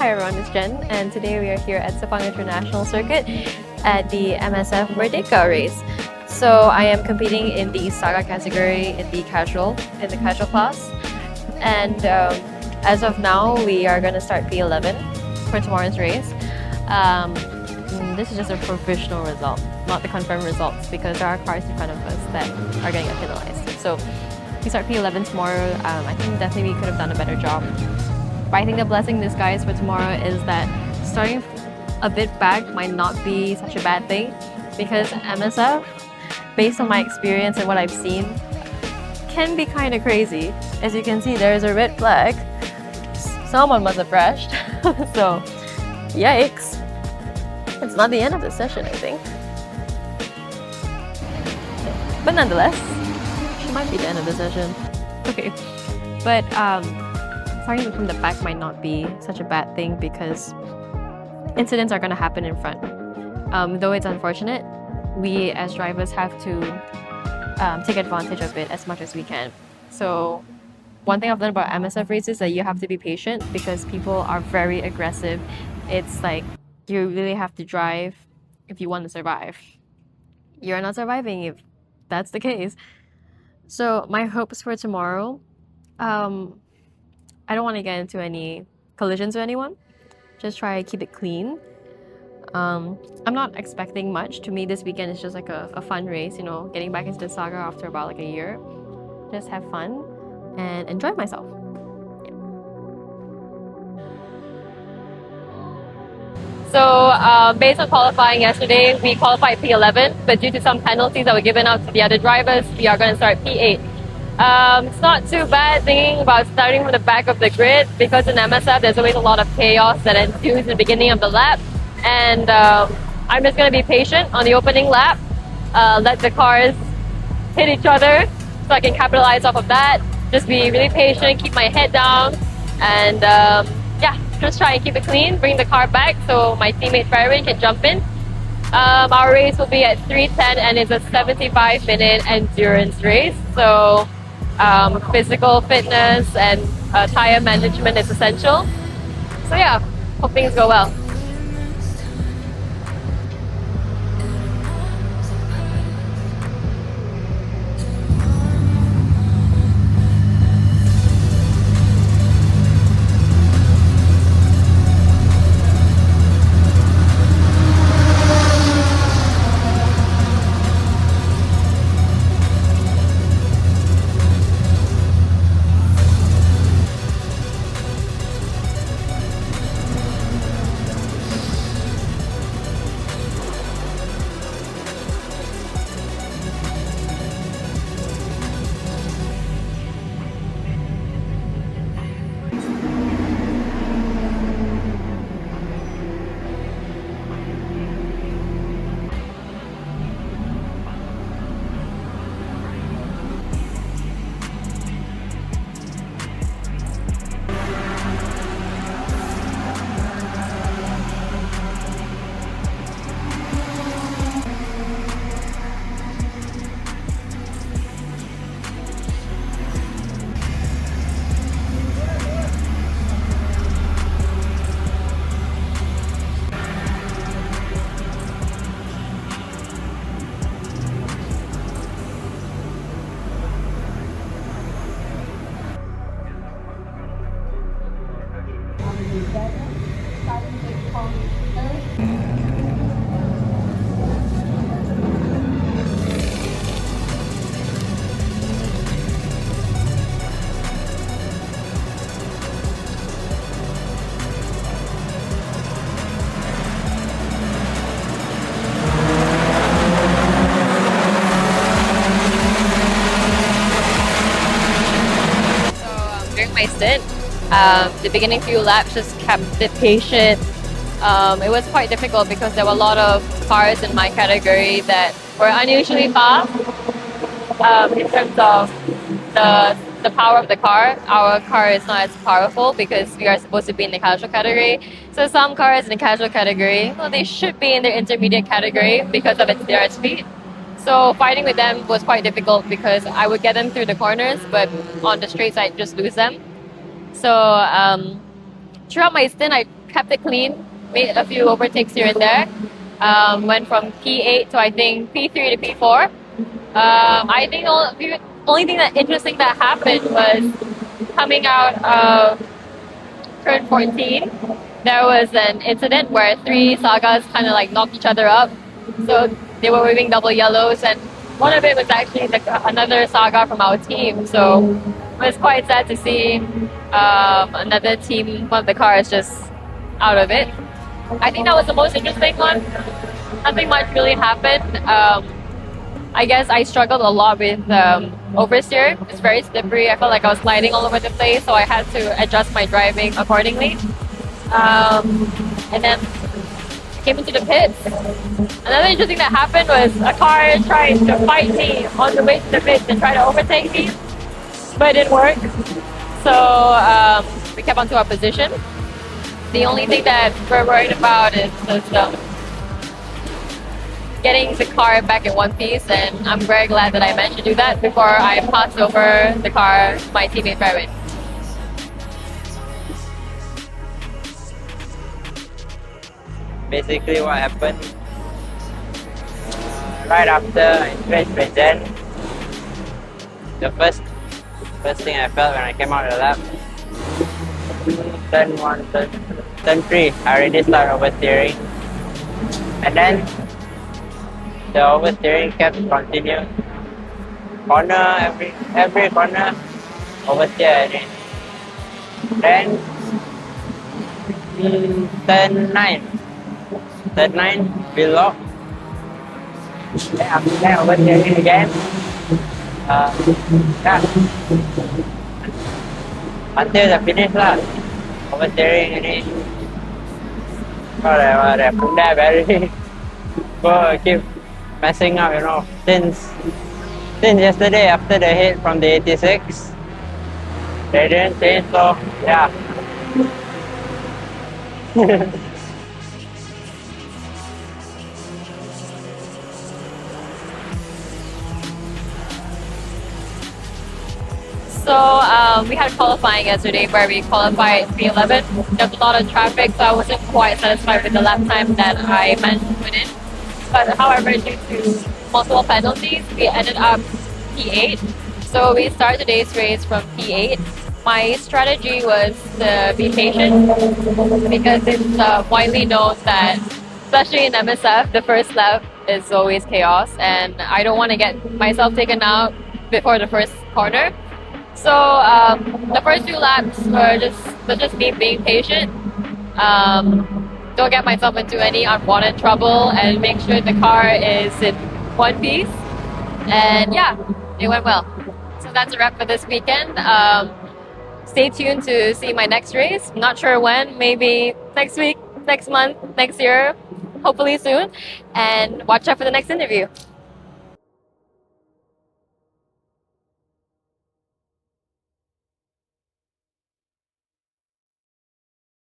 Hi everyone, it's Jen, and today we are here at Sepang International Circuit at the MSF Merdeka race. So I am competing in the Saga category in the casual class, and as of now we are going to start P11 for tomorrow's race. This is just a provisional result, not the confirmed results, because there are cars in front of us that are going to get penalized. So we start P11 tomorrow. I think definitely we could have done a better job. But I think the blessing in disguise for tomorrow is that starting a bit back might not be such a bad thing, because MSF, based on my experience and what I've seen, can be kind of crazy. As you can see, there is a red flag. Someone must have crashed. So, yikes. It's not the end of the session, I think. But nonetheless, it might be the end of the session. Okay, but starting from the back might not be such a bad thing, because incidents are going to happen in front. Though it's unfortunate, we as drivers have to take advantage of it as much as we can. So one thing I've learned about MSF races is that you have to be patient, because people are very aggressive. It's like you really have to drive if you want to survive. You're not surviving if that's the case. So my hopes for tomorrow, I don't want to get into any collisions with anyone. Just try to keep it clean. I'm not expecting much. To me, this weekend is just like a fun race, you know, getting back into the saga after about like a year. Just have fun and enjoy myself. So based on qualifying yesterday, we qualified P11, but due to some penalties that were given out to the other drivers, we are going to start P8. It's not too bad thinking about starting from the back of the grid, because in MSF there's always a lot of chaos that ensues in the beginning of the lap, and I'm just going to be patient on the opening lap, let the cars hit each other so I can capitalize off of that. Just be really patient, keep my head down, and yeah, just try and keep it clean, bring the car back so my teammate Fairwin can jump in. Our race will be at 3:10 and it's a 75-minute endurance race. So physical fitness and tire management is essential. So yeah, hope things go well. During my stint, the beginning few laps just kept it patient. It was quite difficult because there were a lot of cars in my category that were unusually fast in terms of the power of the car. Our car is not as powerful because we are supposed to be in the casual category. So some cars in the casual category, well, they should be in the intermediate category because of their speed. So fighting with them was quite difficult because I would get them through the corners, but on the straights I'd just lose them. So throughout my stint, I kept it clean, made a few overtakes here and there. Went from P8 to I think P3 to P4. I think the only thing that interesting that happened was coming out of turn 14. There was an incident where three sagas kind of like knocked each other up. So they were waving double yellows, and one of it was actually another saga from our team. So it was quite sad to see another team, one of the cars, just out of it. I think that was the most interesting one. Nothing much really happened. I guess I struggled a lot with oversteer. It's very slippery. I felt like I was sliding all over the place, so I had to adjust my driving accordingly. And then I came into the pits. Another interesting that happened was a car tried to fight me on the way to the pits and try to overtake me, but it didn't work. So we kept onto our position. The only thing that we're worried about is just getting the car back in one piece, and I'm very glad that I managed to do that before I passed over the car to my teammate Fairwin. Basically what happened right after I crashed present, the first thing I felt when I came out of the lap, turn 1, turn 3, I already started oversteering, and then the oversteering kept continuing. Corner, every corner, oversteer again. Then turn 9, we lock. Then after that, oversteering again. Yeah. Until the finish lah. Oversteering ini. Oh, the Punda very keep messing up, you know. Since yesterday, after the hit from the 86, they didn't change, so yeah. So we had qualifying yesterday where we qualified P11. There was a lot of traffic, so I wasn't quite satisfied with the lap time that I managed to put in. But however, due to multiple penalties, we ended up P8. So we started today's race from P8. My strategy was to be patient because it's widely known that, especially in MSF, the first lap is always chaos, and I don't want to get myself taken out before the first corner. So the first few laps were just me being patient. Don't get myself into any unwanted trouble and make sure the car is in one piece. And yeah, it went well. So that's a wrap for this weekend. Stay tuned to see my next race. I'm not sure when, maybe next week, next month, next year, hopefully soon. And watch out for the next interview.